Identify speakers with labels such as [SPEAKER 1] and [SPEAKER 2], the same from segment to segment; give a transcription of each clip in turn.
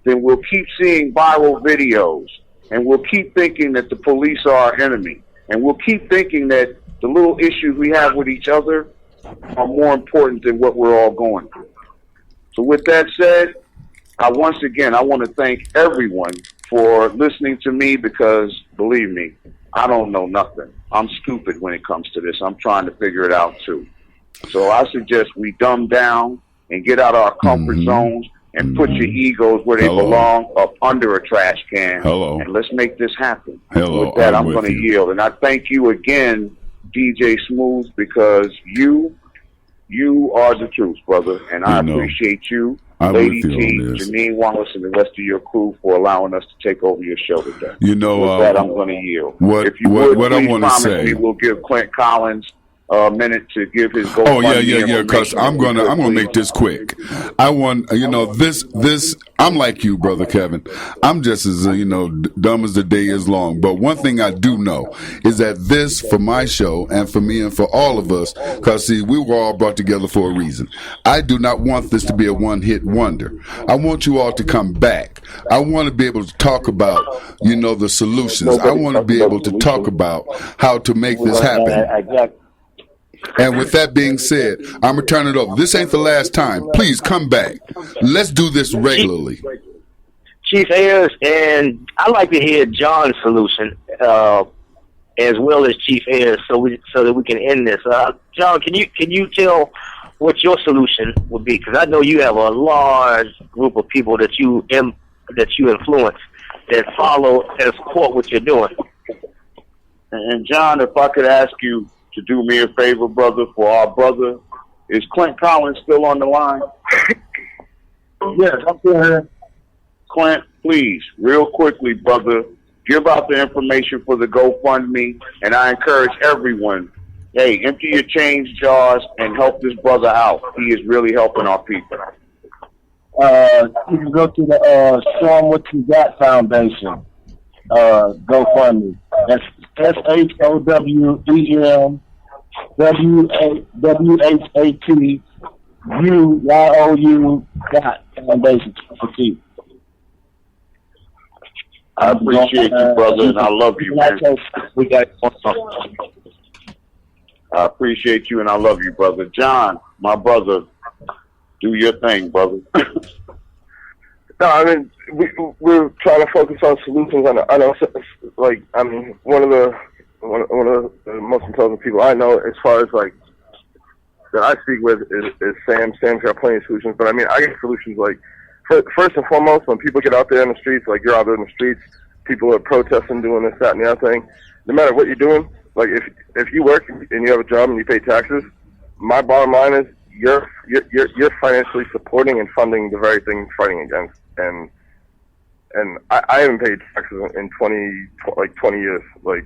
[SPEAKER 1] then we'll keep seeing viral videos, and we'll keep thinking that the police are our enemy, and we'll keep thinking that the little issues we have with each other are more important than what we're all going through. So with that said, once again, I want to thank everyone for listening to me, because, believe me, I don't know nothing. I'm stupid when it comes to this. I'm trying to figure it out, too. So I suggest we dumb down and get out of our comfort zones and put your egos where they belong, up under a trash can. And let's make this happen. With that, I'm going to yield. And I thank you again, DJ Smooth, because you are the truth, brother. And I appreciate you, Lady T, Janine Wallace, and the rest of your crew for allowing us to take over your show today. With that, I'm going to yield. If you would, please promise me we'll give Clint Collins a minute to give his GoFundMe.
[SPEAKER 2] Because I'm gonna make this quick. I want, this. I'm like you, brother Kevin. I'm just as dumb as the day is long. But one thing I do know is that this, for my show and for me and for all of us, because see, we were all brought together for a reason. I do not want this to be a one-hit wonder. I want you all to come back. I want to be able to talk about, the solutions. I want to be able to talk about how to make this happen. And with that being said, I'm going to turn it over. This ain't the last time. Please come back. Let's do this regularly.
[SPEAKER 3] Chief Ayers, and I'd like to hear John's solution as well as Chief Ayers, so that we can end this. John, can you tell what your solution would be? Because I know you have a large group of people that you influence, that follow and support what you're doing.
[SPEAKER 1] And John, if I could ask you to do me a favor, brother, for our brother. Is Clint Collins still on the line?
[SPEAKER 4] Yes, I'm still here.
[SPEAKER 1] Clint, please, real quickly, brother, give out the information for the GoFundMe, and I encourage everyone, hey, empty your change jars and help this brother out. He is really helping our people.
[SPEAKER 4] You can go to the Show 'em What You Got Foundation GoFundMe. That's SHOWEMWHATUYOU Foundation.
[SPEAKER 1] I appreciate you, brother, and I love you, man. I appreciate you, and I love you, brother. John, my brother, do your thing, brother.
[SPEAKER 5] No, I mean, we're trying to focus on solutions. I know, one of the most intelligent people I know, as far as that I speak with, is Sam. Sam's got plenty of solutions, but I mean, I get solutions first and foremost, when people get out there in the streets, you're out there in the streets, people are protesting, doing this, that, and the other thing. No matter what you're doing, if you work and you have a job and you pay taxes, my bottom line is you're financially supporting and funding the very thing you're fighting against. And I haven't paid taxes in 20 years. I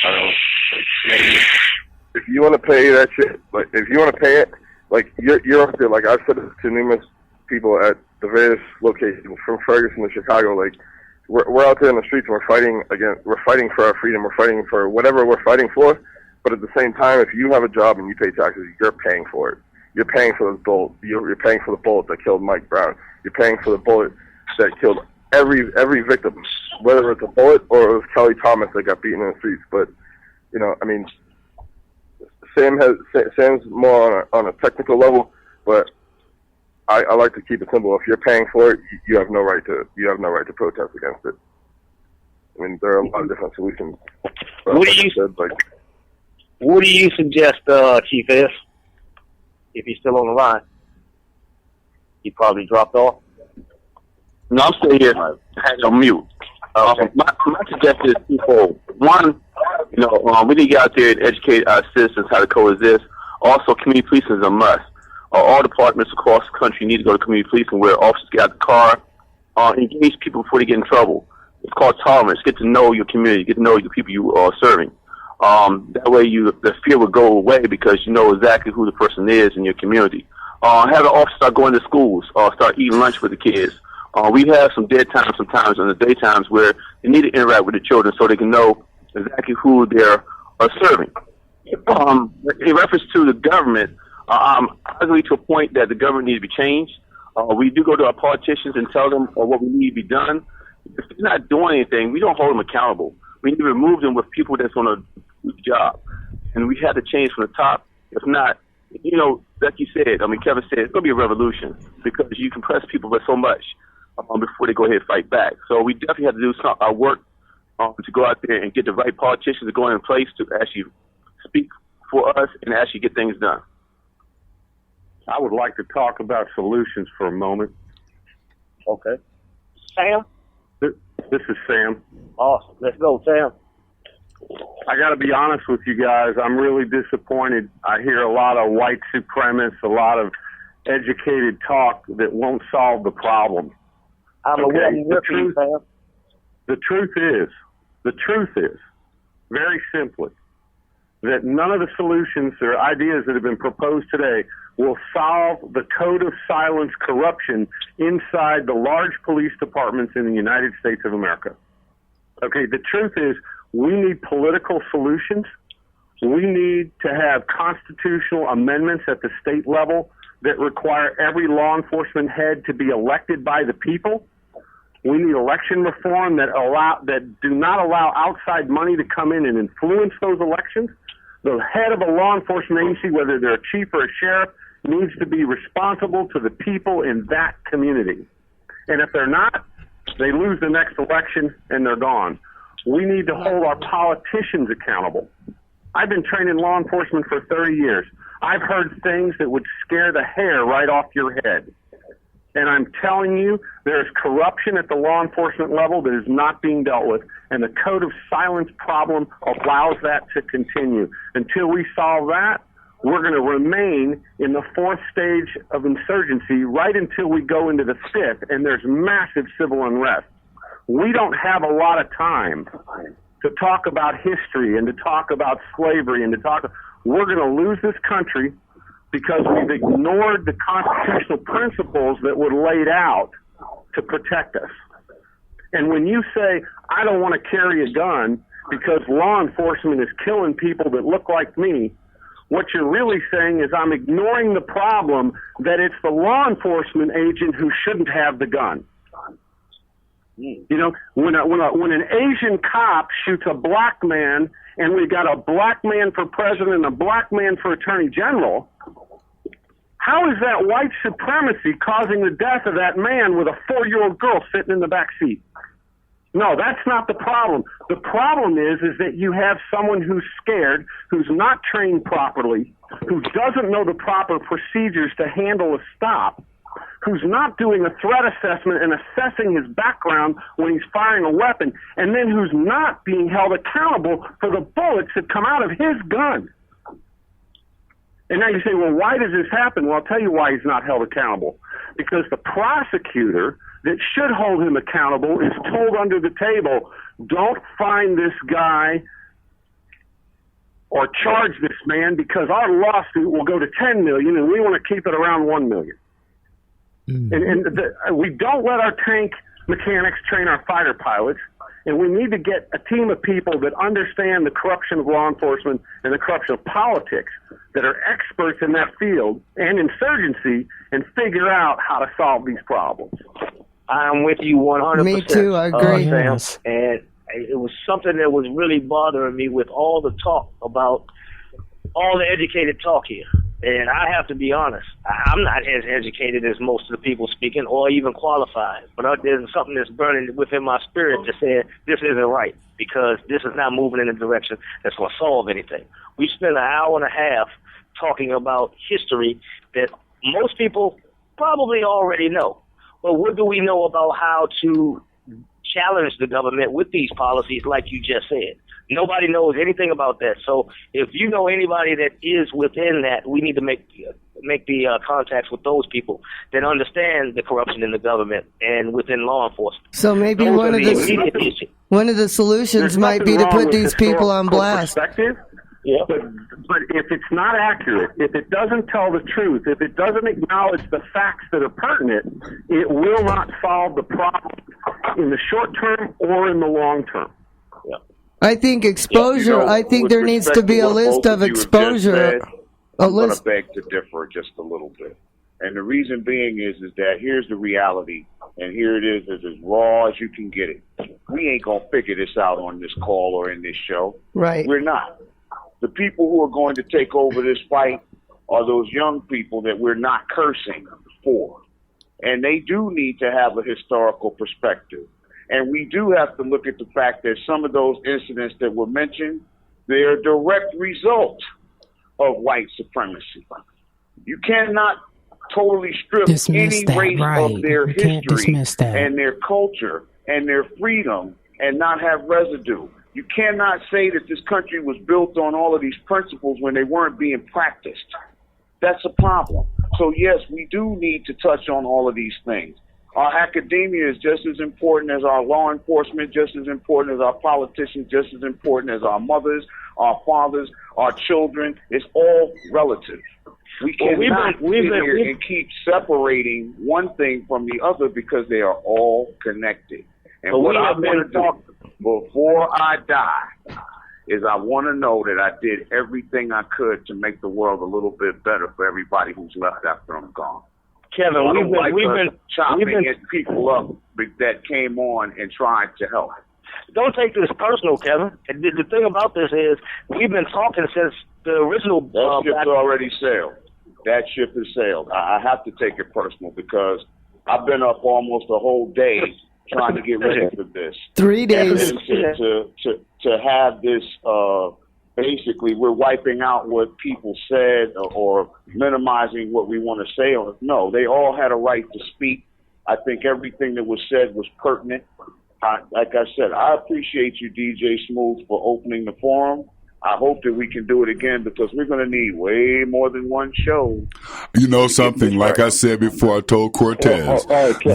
[SPEAKER 5] don't know. If you want to pay that shit, if you want to pay it, you're up there. I've said it to numerous people at the various locations, from Ferguson to Chicago. We're out there in the streets and we're fighting for our freedom. We're fighting for whatever we're fighting for. But at the same time, if you have a job and you pay taxes, you're paying for it. You're paying for the bullet. You're paying for the bullet that killed Mike Brown. You're paying for the bullet that killed every victim, whether it's a bullet or it was Kelly Thomas that got beaten in the streets. But I mean, Sam's more on a technical level, but I like to keep it simple. If you're paying for it, you have no right to protest against it. I mean, there are a lot of different solutions.
[SPEAKER 3] What do you suggest, Chief S? If he's still on the line, he probably dropped off.
[SPEAKER 6] No, I'm still here. I had on mute. My suggestion is twofold. One, we need to get out there and educate our citizens how to coexist. Also, community policing is a must. All departments across the country need to go to community policing, where officers get out the car, engage people before they get in trouble. It's called tolerance. Get to know your community. Get to know the people you are serving. That way the fear will go away, because you know exactly who the person is in your community. Have an officer start going to schools, start eating lunch with the kids. We have some dead times sometimes in the daytimes where they need to interact with the children so they can know exactly who they are serving. In reference to the government, I agree to a point that the government needs to be changed. We do go to our politicians and tell them what we need to be done. If they're not doing anything, we don't hold them accountable. We need to remove them with people that's going to do the job. And we have to change from the top. If not, like you said, Kevin said, it's going to be a revolution because you can press people for so much before they go ahead and fight back. So we definitely have to do our work to go out there and get the right politicians to go in place to actually speak for us and actually get things done.
[SPEAKER 7] I would like to talk about solutions for a moment.
[SPEAKER 3] Okay. Sam?
[SPEAKER 7] This is Sam.
[SPEAKER 3] Awesome. Let's go, Sam.
[SPEAKER 7] I got to be honest with you guys. I'm really disappointed. I hear a lot of white supremacists, a lot of educated talk that won't solve the problem. The truth is, very simply, that none of the solutions or ideas that have been proposed today will solve the code of silence corruption inside the large police departments in the United States of America. Okay, the truth is we need political solutions. We need to have constitutional amendments at the state level that require every law enforcement head to be elected by the people. We need election reform that do not allow outside money to come in and influence those elections. The head of a law enforcement agency, whether they're a chief or a sheriff, needs to be responsible to the people in that community. And if they're not, they lose the next election and they're gone. We need to hold our politicians accountable. I've been training law enforcement for 30 years. I've heard things that would scare the hair right off your head. And I'm telling you, there's corruption at the law enforcement level that is not being dealt with. And the code of silence problem allows that to continue. Until we solve that, we're going to remain in the fourth stage of insurgency right until we go into the fifth, and there's massive civil unrest. We don't have a lot of time to talk about history and to talk about slavery and we're going to lose this country because we've ignored the constitutional principles that were laid out to protect us. And when you say, I don't want to carry a gun because law enforcement is killing people that look like me, what you're really saying is I'm ignoring the problem that it's the law enforcement agent who shouldn't have the gun. You know, when an Asian cop shoots a black man and we got a black man for president and a black man for attorney general, how is that white supremacy causing the death of that man with a 4-year-old girl sitting in the back seat? No, that's not the problem. The problem is that you have someone who's scared, who's not trained properly, who doesn't know the proper procedures to handle a stop, who's not doing a threat assessment and assessing his background when he's firing a weapon, and then who's not being held accountable for the bullets that come out of his gun. And now you say, well, why does this happen? Well, I'll tell you why he's not held accountable. Because the prosecutor that should hold him accountable is told under the table, don't find this guy or charge this man because our lawsuit will go to $10 million and we want to keep it around $1 million. We don't let our tank mechanics train our fighter pilots, and we need to get a team of people that understand the corruption of law enforcement and the corruption of politics, that are experts in that field and insurgency, and figure out how to solve these problems.
[SPEAKER 3] I'm with you 100%.
[SPEAKER 8] Me too, I agree.
[SPEAKER 3] Sam. Yes. And it was something that was really bothering me with all the talk about, all the educated talk here. And I have to be honest, I'm not as educated as most of the people speaking or even qualified. But there's something that's burning within my spirit that said this isn't right because this is not moving in a direction that's going to solve anything. We spent an hour and a half talking about history that most people probably already know. But what do we know about how to challenge the government with these policies like you just said? Nobody knows anything about that. So if you know anybody that is within that, we need to make the contacts with those people that understand the corruption in the government and within law enforcement.
[SPEAKER 8] So maybe one of the solutions might be to put these people on blast.
[SPEAKER 7] Yeah. But if it's not accurate, if it doesn't tell the truth, if it doesn't acknowledge the facts that are pertinent, it will not solve the problem in the short term or in the long term. Yeah.
[SPEAKER 8] I think exposure, I think there needs to be a list of exposure.
[SPEAKER 1] I'm going to beg to differ just a little bit. And the reason being is that here's the reality, and here it is as raw as you can get it. We ain't going to figure this out on this call or in this show.
[SPEAKER 8] Right.
[SPEAKER 1] We're not. The people who are going to take over this fight are those young people that we're not cursing for. And they do need to have a historical perspective. And we do have to look at the fact that some of those incidents that were mentioned, they're a direct result of white supremacy. You cannot totally strip any race of their history and their culture and their freedom and not have residue. You cannot say that this country was built on all of these principles when they weren't being practiced. That's a problem. So yes, we do need to touch on all of these things. Our academia is just as important as our law enforcement, just as important as our politicians, just as important as our mothers, our fathers, our children. It's all relative. We cannot sit here and keep separating one thing from the other because they are all connected. And what I want to do before I die is I want to know that I did everything I could to make the world a little bit better for everybody who's left after I'm gone.
[SPEAKER 3] Kevin, we've been
[SPEAKER 1] chopping at people up that came on and tried to help.
[SPEAKER 3] Don't take this personal, Kevin. The thing about this is we've been talking since the original.
[SPEAKER 1] That ship already sailed. That ship has sailed. I have to take it personal because I've been up almost a whole day trying to get ready for this.
[SPEAKER 8] 3 days.
[SPEAKER 1] To have this, basically, we're wiping out what people said or minimizing what we want to say. No, they all had a right to speak. I think everything that was said was pertinent. Like I said, I appreciate you, DJ Smooth, for opening the forum. I hope that we can do it again because we're going to need way more than one show.
[SPEAKER 2] You know something, like I said before, I told Cortez,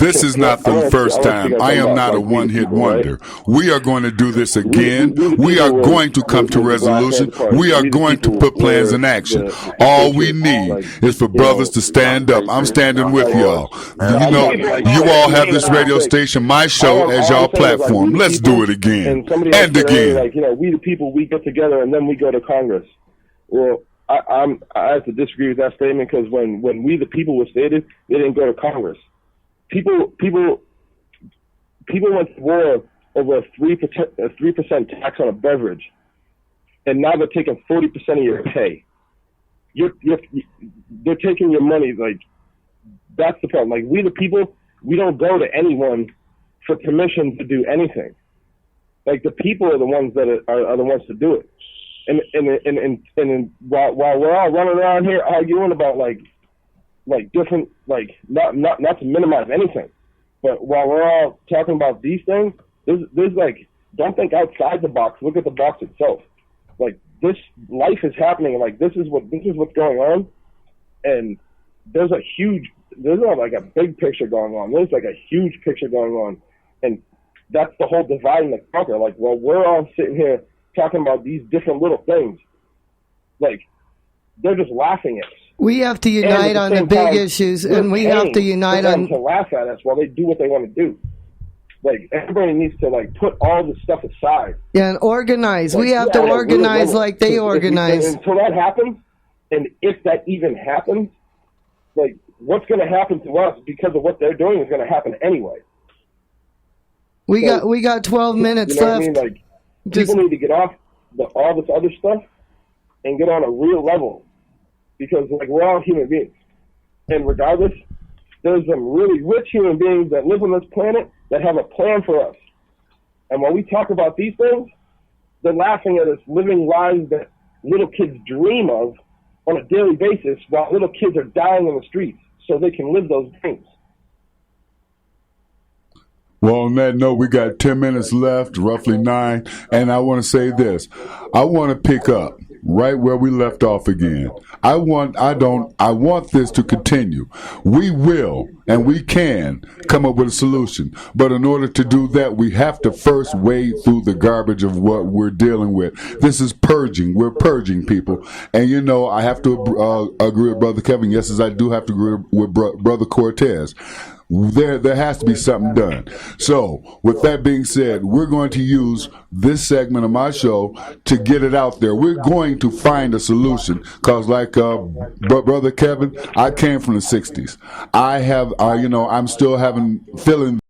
[SPEAKER 2] this is not the first time. I am not a one-hit wonder. We are going to do this again. We are going to come to resolution. We are going to put plans in action. All we need is for brothers to stand up. I'm standing with y'all. You know, you all have this radio station, my show, as y'all platform. Let's do it again and again.
[SPEAKER 5] Like, you know, we the people, we get together and then we go to Congress. Well, I have to disagree with that statement because when we the people was stated, they didn't go to Congress. People went to war over a 3% tax on a beverage, and now they're taking 40% of your pay. They're taking your money. Like, that's the problem. Like, we the people, we don't go to anyone for permission to do anything. Like, the people are the ones that are the ones to do it. And while we're all running around here arguing about like different, like not to minimize anything, but while we're all talking about these things, there's like, don't think outside the box. Look at the box itself. Like, this life is happening, and like this is what's going on, and there's not like a big picture going on. There's like a huge picture going on, and that's the whole divide and the conquer. Like, while we're all sitting here talking about these different little things, like, they're just laughing at us.
[SPEAKER 8] We have to unite on the big issues, and we have to unite on
[SPEAKER 5] to laugh at us while they do what they want to do. Like, everybody needs to like put all this stuff aside.
[SPEAKER 8] Yeah, and organize. Like, we have to organize like they organize.
[SPEAKER 5] Until that happens, and if that even happens, like, what's going to happen to us because of what they're doing is going to happen anyway.
[SPEAKER 8] We got 12 minutes
[SPEAKER 5] you know
[SPEAKER 8] left.
[SPEAKER 5] What I mean? Like, people need to get off all this other stuff and get on a real level, because like, we're all human beings, and regardless, there's some really rich human beings that live on this planet that have a plan for us. And when we talk about these things, they're laughing at us living lives that little kids dream of on a daily basis, while little kids are dying in the streets so they can live those dreams.
[SPEAKER 2] Well, on that note, we got 10 minutes left, roughly 9, and I want to say this. I want to pick up right where we left off again. I want this to continue. We will and we can come up with a solution, but in order to do that, we have to first wade through the garbage of what we're dealing with. This is purging. We're purging people, and you know, I have to agree with Brother Kevin. Yes, as I do have to agree with Brother Cortez. there has to be something done. So, with that being said, we're going to use this segment of my show to get it out there. We're going to find a solution because, like Brother Kevin, I came from the 60s. I'm still feeling